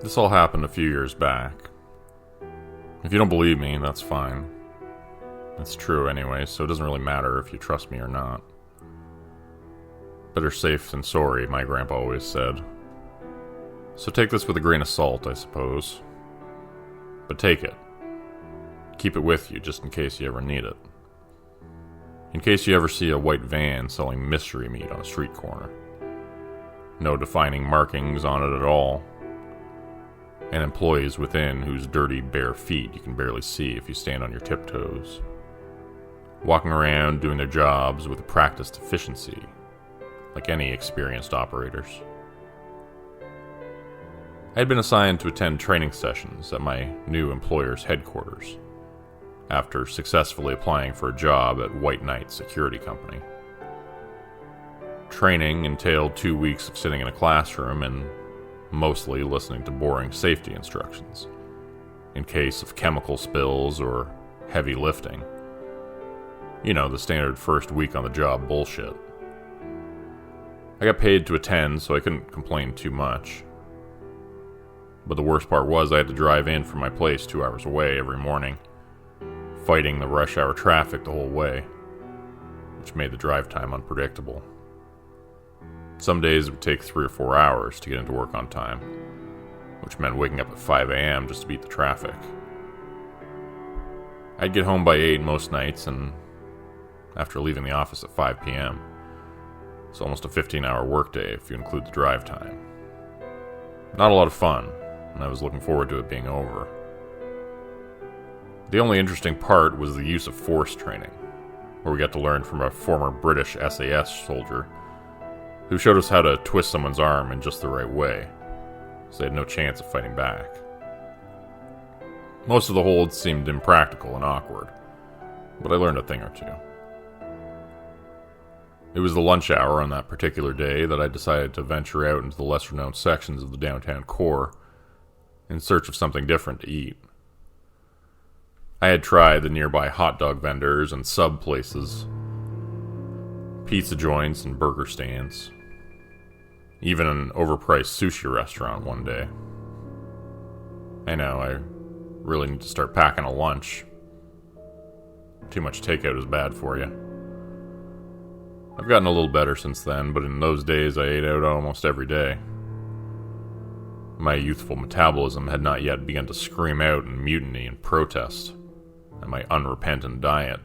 This all happened a few years back. If you don't believe me, that's fine. It's true anyway, so it doesn't really matter if you trust me or not. Better safe than sorry, my grandpa always said. So take this with a grain of salt, I suppose. But take it. Keep it with you just in case you ever need it. In case you ever see a white van selling mystery meat on a street corner. No defining markings on it at all. And employees within whose dirty, bare feet you can barely see if you stand on your tiptoes. Walking around doing their jobs with a practiced efficiency, like any experienced operators. I had been assigned to attend training sessions at my new employer's headquarters, after successfully applying for a job at White Knight Security Company. Training entailed 2 weeks of sitting in a classroom and mostly listening to boring safety instructions, in case of chemical spills or heavy lifting. You know, the standard first week on the job bullshit. I got paid to attend, so I couldn't complain too much. But the worst part was I had to drive in from my place 2 hours away every morning, fighting the rush hour traffic the whole way, which made the drive time unpredictable. Some days it would take 3 or 4 hours to get into work on time, which meant waking up at 5 a.m. just to beat the traffic. I'd get home by 8 most nights, and after leaving the office at 5 p.m., it's almost a 15-hour workday if you include the drive time. Not a lot of fun, and I was looking forward to it being over. The only interesting part was the use of force training, where we got to learn from a former British SAS soldier who showed us how to twist someone's arm in just the right way, so they had no chance of fighting back. Most of the holds seemed impractical and awkward, but I learned a thing or two. It was the lunch hour on that particular day that I decided to venture out into the lesser-known sections of the downtown core in search of something different to eat. I had tried the nearby hot dog vendors and sub places, pizza joints and burger stands, even an overpriced sushi restaurant one day. I know, I really need to start packing a lunch. Too much takeout is bad for you. I've gotten a little better since then, but in those days I ate out almost every day. My youthful metabolism had not yet begun to scream out in mutiny and protest at my unrepentant diet,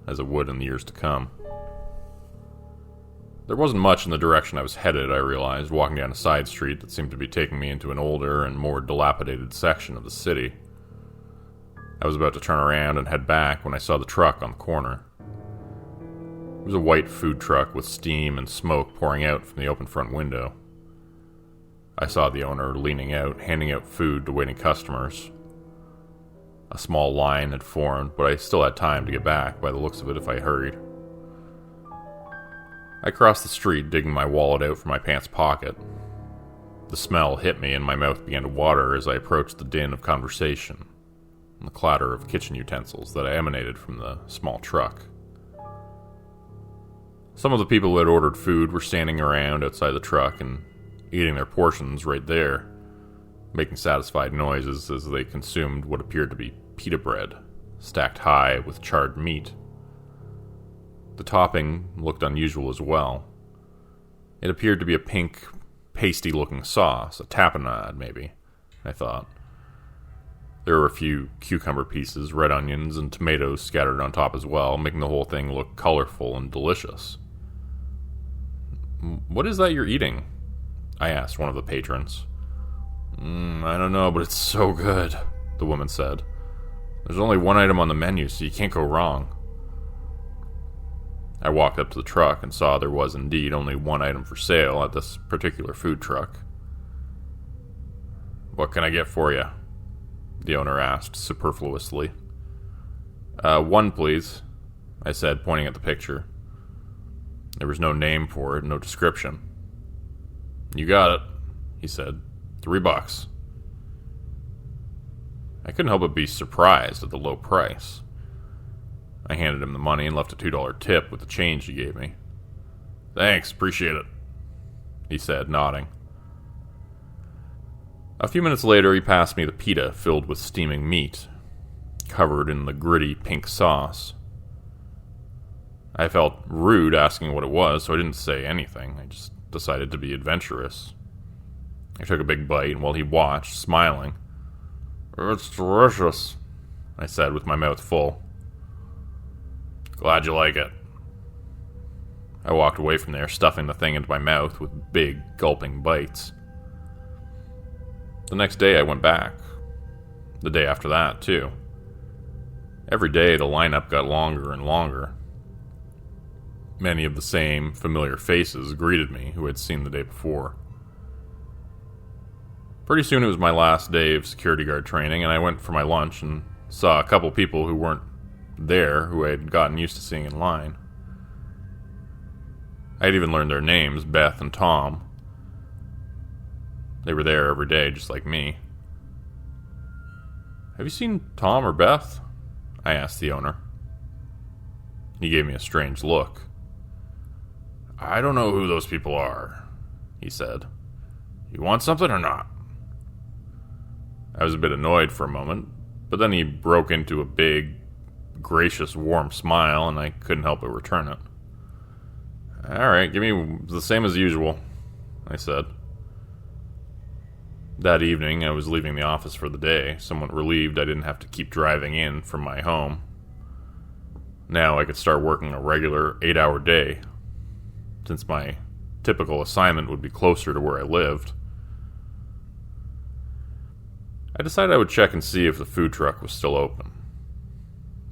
as it would in the years to come. There wasn't much in the direction I was headed, I realized, walking down a side street that seemed to be taking me into an older and more dilapidated section of the city. I was about to turn around and head back when I saw the truck on the corner. It was a white food truck with steam and smoke pouring out from the open front window. I saw the owner leaning out, handing out food to waiting customers. A small line had formed, but I still had time to get back by the looks of it if I hurried. I crossed the street, digging my wallet out from my pants pocket. The smell hit me and my mouth began to water as I approached the din of conversation and the clatter of kitchen utensils that emanated from the small truck. Some of the people who had ordered food were standing around outside the truck and eating their portions right there, making satisfied noises as they consumed what appeared to be pita bread, stacked high with charred meat. The topping looked unusual as well. It appeared to be a pink, pasty-looking sauce, a tapenade maybe, I thought. There were a few cucumber pieces, red onions, and tomatoes scattered on top as well, making the whole thing look colorful and delicious. "What is that you're eating?" I asked one of the patrons. I don't know, but it's so good," the woman said. "There's only one item on the menu, so you can't go wrong." I walked up to the truck and saw there was indeed only one item for sale at this particular food truck. "What can I get for you?" the owner asked superfluously. One, please," I said, pointing at the picture. There was no name for it, no description. "You got it," he said. $3. I couldn't help but be surprised at the low price. I handed him the money and left a $2 tip with the change he gave me. "Thanks, appreciate it," he said, nodding. A few minutes later, he passed me the pita filled with steaming meat, covered in the gritty pink sauce. I felt rude asking what it was, so I didn't say anything. I just decided to be adventurous. I took a big bite, and while he watched, smiling, "It's delicious," I said with my mouth full. "Glad you like it." I walked away from there, stuffing the thing into my mouth with big, gulping bites. The next day I went back. The day after that, too. Every day the lineup got longer and longer. Many of the same familiar faces greeted me who had seen the day before. Pretty soon it was my last day of security guard training, and I went for my lunch and saw a couple people who weren't there who I had gotten used to seeing in line. I had even learned their names, Beth and Tom. They were there every day, just like me. "Have you seen Tom or Beth?" I asked the owner. He gave me a strange look. "I don't know who those people are," he said. "You want something or not?" I was a bit annoyed for a moment, but then he broke into a big, gracious, warm smile, and I couldn't help but return it. "All right, give me the same as usual," I said. That evening, I was leaving the office for the day, somewhat relieved I didn't have to keep driving in from my home. Now I could start working a regular 8-hour day, since my typical assignment would be closer to where I lived. I decided I would check and see if the food truck was still open.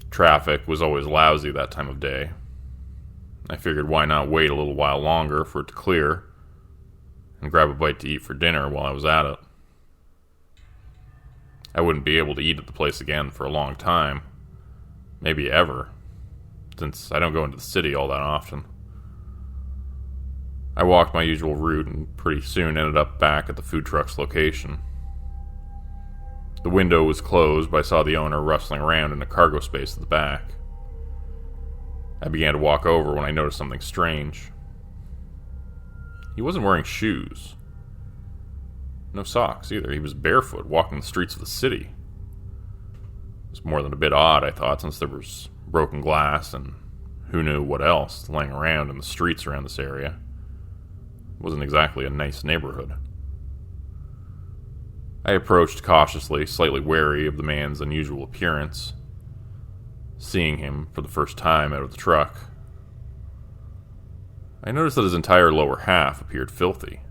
Traffic was always lousy that time of day. I figured why not wait a little while longer for it to clear and grab a bite to eat for dinner while I was at it. I wouldn't be able to eat at the place again for a long time, maybe ever, since I don't go into the city all that often. I walked my usual route and pretty soon ended up back at the food truck's location. The window was closed, but I saw the owner rustling around in a cargo space at the back. I began to walk over when I noticed something strange. He wasn't wearing shoes. No socks either. He was barefoot, walking the streets of the city. It was more than a bit odd, I thought, since there was broken glass and who knew what else laying around in the streets around this area. It wasn't exactly a nice neighborhood. I approached cautiously, slightly wary of the man's unusual appearance, seeing him for the first time out of the truck. I noticed that his entire lower half appeared filthy.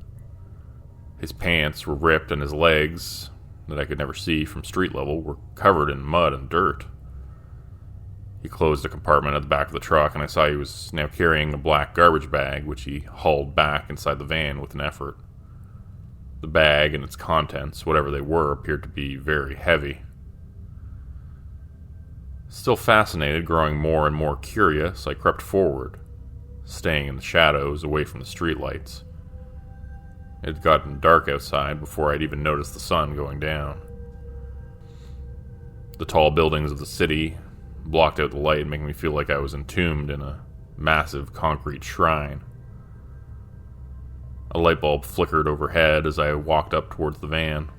His pants were ripped and his legs, that I could never see from street level, were covered in mud and dirt. He closed a compartment at the back of the truck, and I saw he was now carrying a black garbage bag, which he hauled back inside the van with an effort. The bag and its contents, whatever they were, appeared to be very heavy. Still fascinated, growing more and more curious, I crept forward, staying in the shadows away from the streetlights. It had gotten dark outside before I'd even noticed the sun going down. The tall buildings of the city blocked out the light, making me feel like I was entombed in a massive concrete shrine. A light bulb flickered overhead as I walked up towards the van.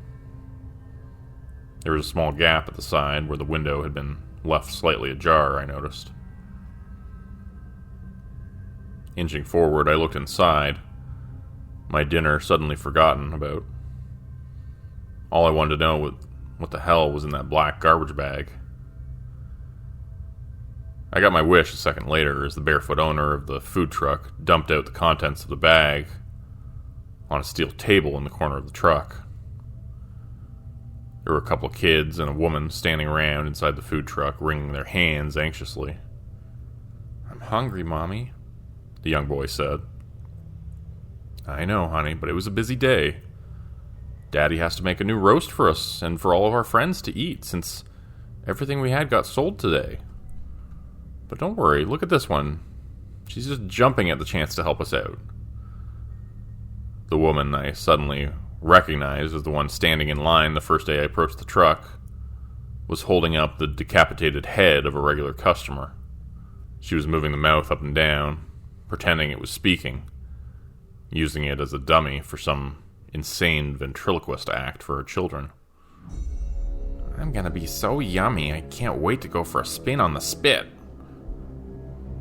There was a small gap at the side where the window had been left slightly ajar, I noticed. Inching forward, I looked inside, my dinner suddenly forgotten about. All I wanted to know was what the hell was in that black garbage bag. I got my wish a second later as the barefoot owner of the food truck dumped out the contents of the bag on a steel table in the corner of the truck. There were a couple of kids and a woman standing around inside the food truck, wringing their hands anxiously. "I'm hungry, Mommy," the young boy said. "I know, honey, but it was a busy day. Daddy has to make a new roast for us and for all of our friends to eat, since everything we had got sold today. But don't worry, look at this one. She's just jumping at the chance to help us out." The woman I suddenly recognized as the one standing in line the first day I approached the truck was holding up the decapitated head of a regular customer. She was moving the mouth up and down, pretending it was speaking, using it as a dummy for some insane ventriloquist act for her children. I'm gonna be so yummy, I can't wait to go for a spin on the spit.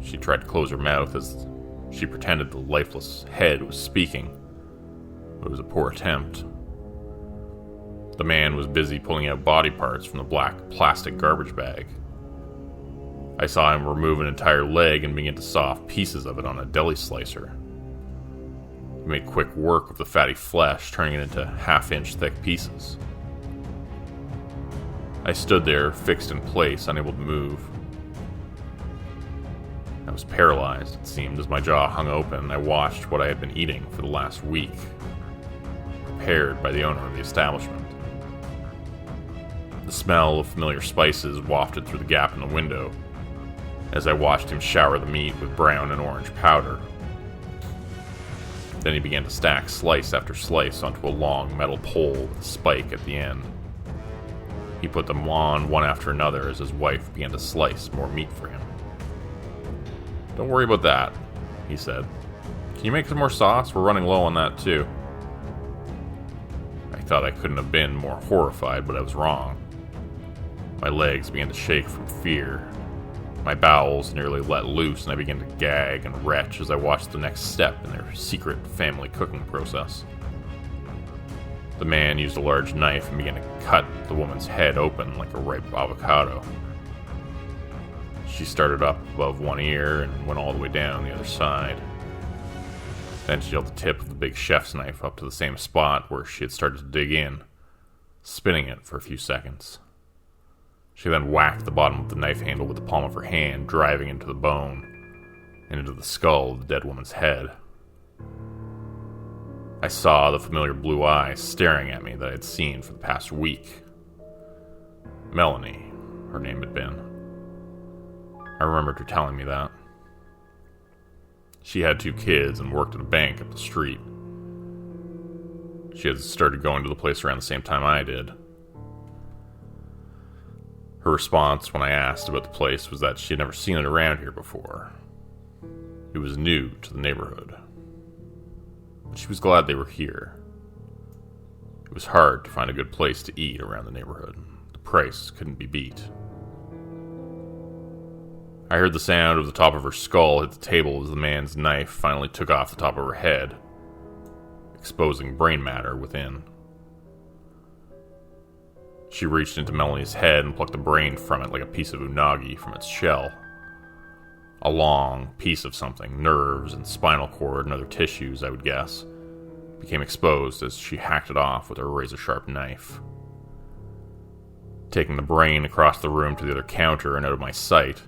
She tried to close her mouth as she pretended the lifeless head was speaking. It was a poor attempt. The man was busy pulling out body parts from the black plastic garbage bag. I saw him remove an entire leg and begin to saw off pieces of it on a deli slicer. He made quick work of the fatty flesh, turning it into half-inch thick pieces. I stood there, fixed in place, unable to move. I was paralyzed, it seemed, as my jaw hung open. I watched what I had been eating for the last week, prepared by the owner of the establishment. The smell of familiar spices wafted through the gap in the window as I watched him shower the meat with brown and orange powder. Then he began to stack slice after slice onto a long metal pole with a spike at the end. He put them on one after another as his wife began to slice more meat for him. Don't worry about that, he said. Can you make some more sauce? We're running low on that too. I thought I couldn't have been more horrified, but I was wrong. My legs began to shake from fear. My bowels nearly let loose, and I began to gag and retch as I watched the next step in their secret family cooking process. The man used a large knife and began to cut the woman's head open like a ripe avocado. She started up above one ear and went all the way down the other side. Then she held the tip of the big chef's knife up to the same spot where she had started to dig in, spinning it for a few seconds. She then whacked the bottom of the knife handle with the palm of her hand, driving into the bone and into the skull of the dead woman's head. I saw the familiar blue eyes staring at me that I had seen for the past week. Melanie, her name had been. I remembered her telling me that. She had 2 kids and worked at a bank up the street. She had started going to the place around the same time I did. Her response when I asked about the place was that she had never seen it around here before. It was new to the neighborhood. But she was glad they were here. It was hard to find a good place to eat around the neighborhood. The price couldn't be beat. I heard the sound of the top of her skull hit the table as the man's knife finally took off the top of her head, exposing brain matter within. She reached into Melanie's head and plucked the brain from it like a piece of unagi from its shell. A long piece of something, nerves and spinal cord and other tissues, I would guess, became exposed as she hacked it off with her razor-sharp knife. Taking the brain across the room to the other counter and out of my sight,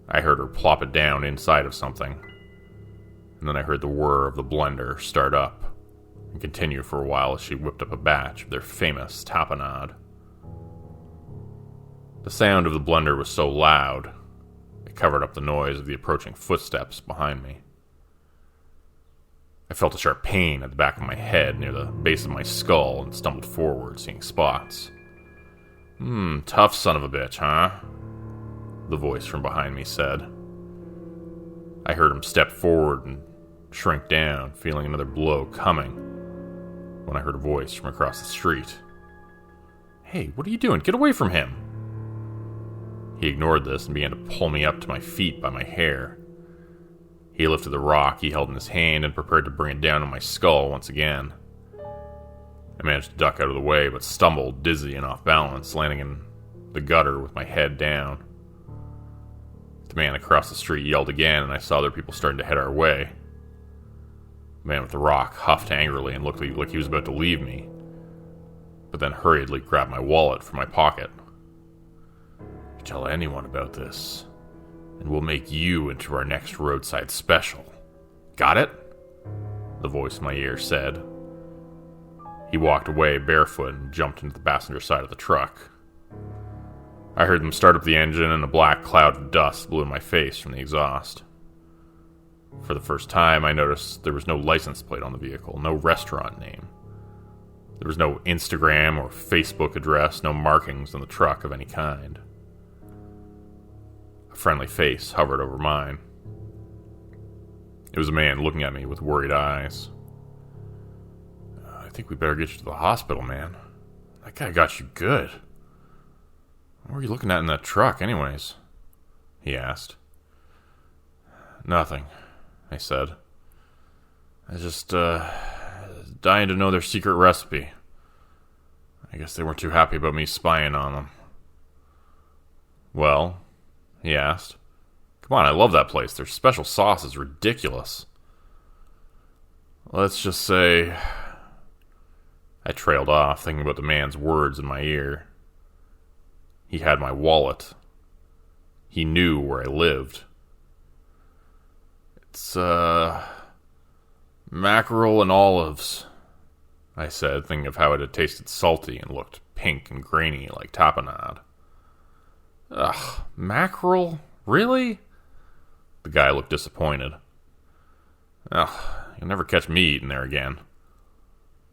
I heard her plop it down inside of something, and then I heard the whir of the blender start up and continue for a while as she whipped up a batch of their famous tapenade. The sound of the blender was so loud, it covered up the noise of the approaching footsteps behind me. I felt a sharp pain at the back of my head near the base of my skull and stumbled forward, seeing spots. Tough son of a bitch, huh? The voice from behind me said. I heard him step forward and shrink down, feeling another blow coming, when I heard a voice from across the street. Hey, what are you doing? Get away from him! He ignored this and began to pull me up to my feet by my hair. He lifted the rock he held in his hand and prepared to bring it down on my skull once again. I managed to duck out of the way, but stumbled, dizzy and off balance, landing in the gutter with my head down. The man across the street yelled again, and I saw other people starting to head our way. The man with the rock huffed angrily and looked like he was about to leave me, but then hurriedly grabbed my wallet from my pocket. Tell anyone about this, and we'll make you into our next roadside special. Got it? The voice in my ear said. He walked away barefoot and jumped into the passenger side of the truck. I heard them start up the engine, and a black cloud of dust blew in my face from the exhaust. For the first time, I noticed there was no license plate on the vehicle, no restaurant name. There was no Instagram or Facebook address, no markings on the truck of any kind. A friendly face hovered over mine. It was a man looking at me with worried eyes. I I think we better get you to the hospital, man. That guy got you good. What were you looking at in that truck, anyways? He asked. Nothing, I said. I just, dying to know their secret recipe. I guess they weren't too happy about me spying on them. Well, he asked. Come on, I love that place. Their special sauce is ridiculous. Let's just say... I trailed off, thinking about the man's words in my ear. He had my wallet. He knew where I lived. It's, mackerel and olives, I said, thinking of how it had tasted salty and looked pink and grainy like tapenade. Ugh, mackerel? Really? The guy looked disappointed. Ugh, you'll never catch me eating there again.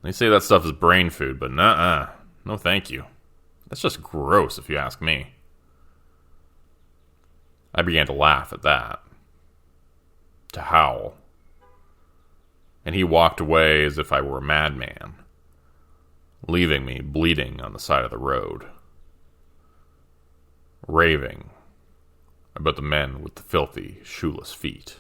They say that stuff is brain food, but nuh-uh. No thank you. That's just gross if you ask me. I began to laugh at that. To howl. And he walked away as if I were a madman, leaving me bleeding on the side of the road, raving about the men with the filthy, shoeless feet.